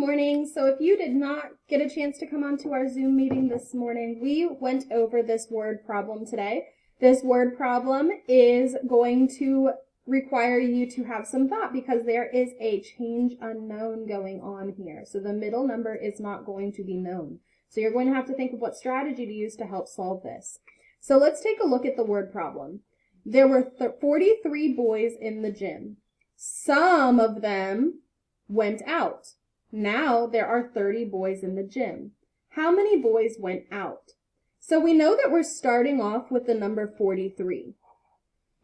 morning. So if you did not get a chance to come onto our Zoom meeting this morning, we went over this word problem today. This word problem is going to require you to have some thought because there is a change unknown going on here. So the middle number is not going to be known. So you're going to have to think of what strategy to use to help solve this. So let's take a look at the word problem. There were 43 boys in the gym. Some of them went out. Now there are 30 boys in the gym. How many boys went out? So we know that we're starting off with the number 43.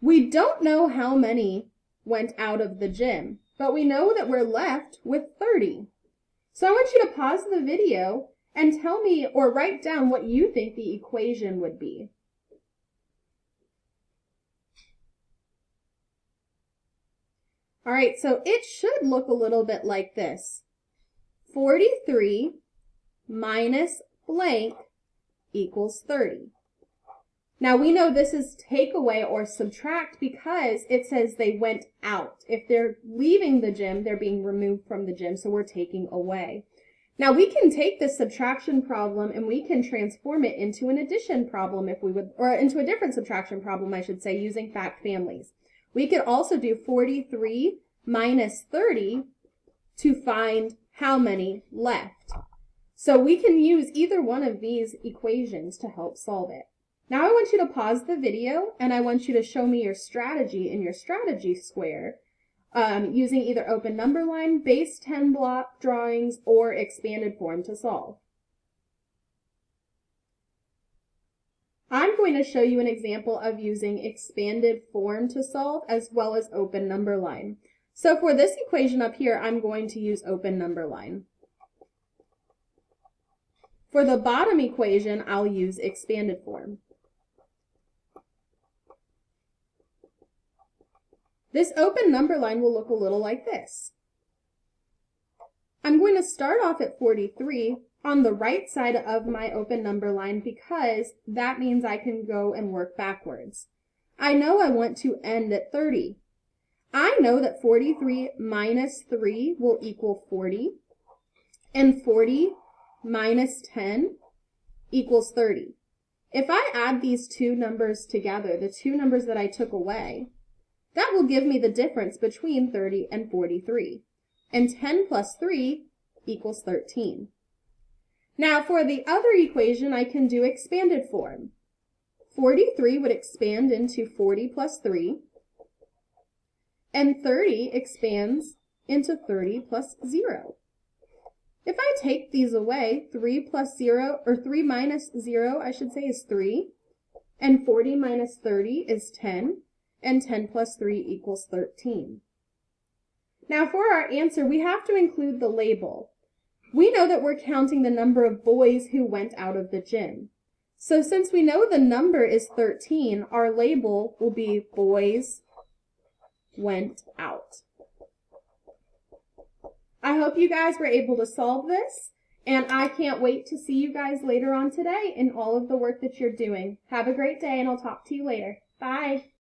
We don't know how many went out of the gym, but we know that we're left with 30. So I want you to pause the video and tell me or write down what you think the equation would be. All right, so it should look a little bit like this. 43 minus blank equals 30. Now we know this is take away or subtract because it says they went out. If they're leaving the gym, they're being removed from the gym, so we're taking away. Now we can take this subtraction problem and we can transform it into an addition problem if we would, or into a different subtraction problem, I should say, using fact families. We could also do 43 minus 30 to find how many left. So we can use either one of these equations to help solve it. Now I want you to pause the video and I want you to show me your strategy in your strategy square using either open number line, base 10 block drawings, or expanded form to solve. I'm going to show you an example of using expanded form to solve as well as open number line. So for this equation up here, I'm going to use open number line. For the bottom equation, I'll use expanded form. This open number line will look a little like this. I'm going to start off at 43 on the right side of my open number line because that means I can go and work backwards. I know I want to end at 30. I know that 43 minus 3 will equal 40, and 40 minus 10 equals 30. If I add these two numbers together, the two numbers that I took away, that will give me the difference between 30 and 43. And 10 plus 3 equals 13. Now for the other equation, I can do expanded form. 43 would expand into 40 plus 3, and 30 expands into 30 plus 0. If I take these away, 3 plus 0, or 3 minus 0, I should say, is 3, and 40 minus 30 is 10, and 10 plus 3 equals 13. Now for our answer, we have to include the label. We know that we're counting the number of boys who went out of the gym. So since we know the number is 13, our label will be boys went out. I hope you guys were able to solve this, and I can't wait to see you guys later on today in all of the work that you're doing. Have a great day, and I'll talk to you later. Bye.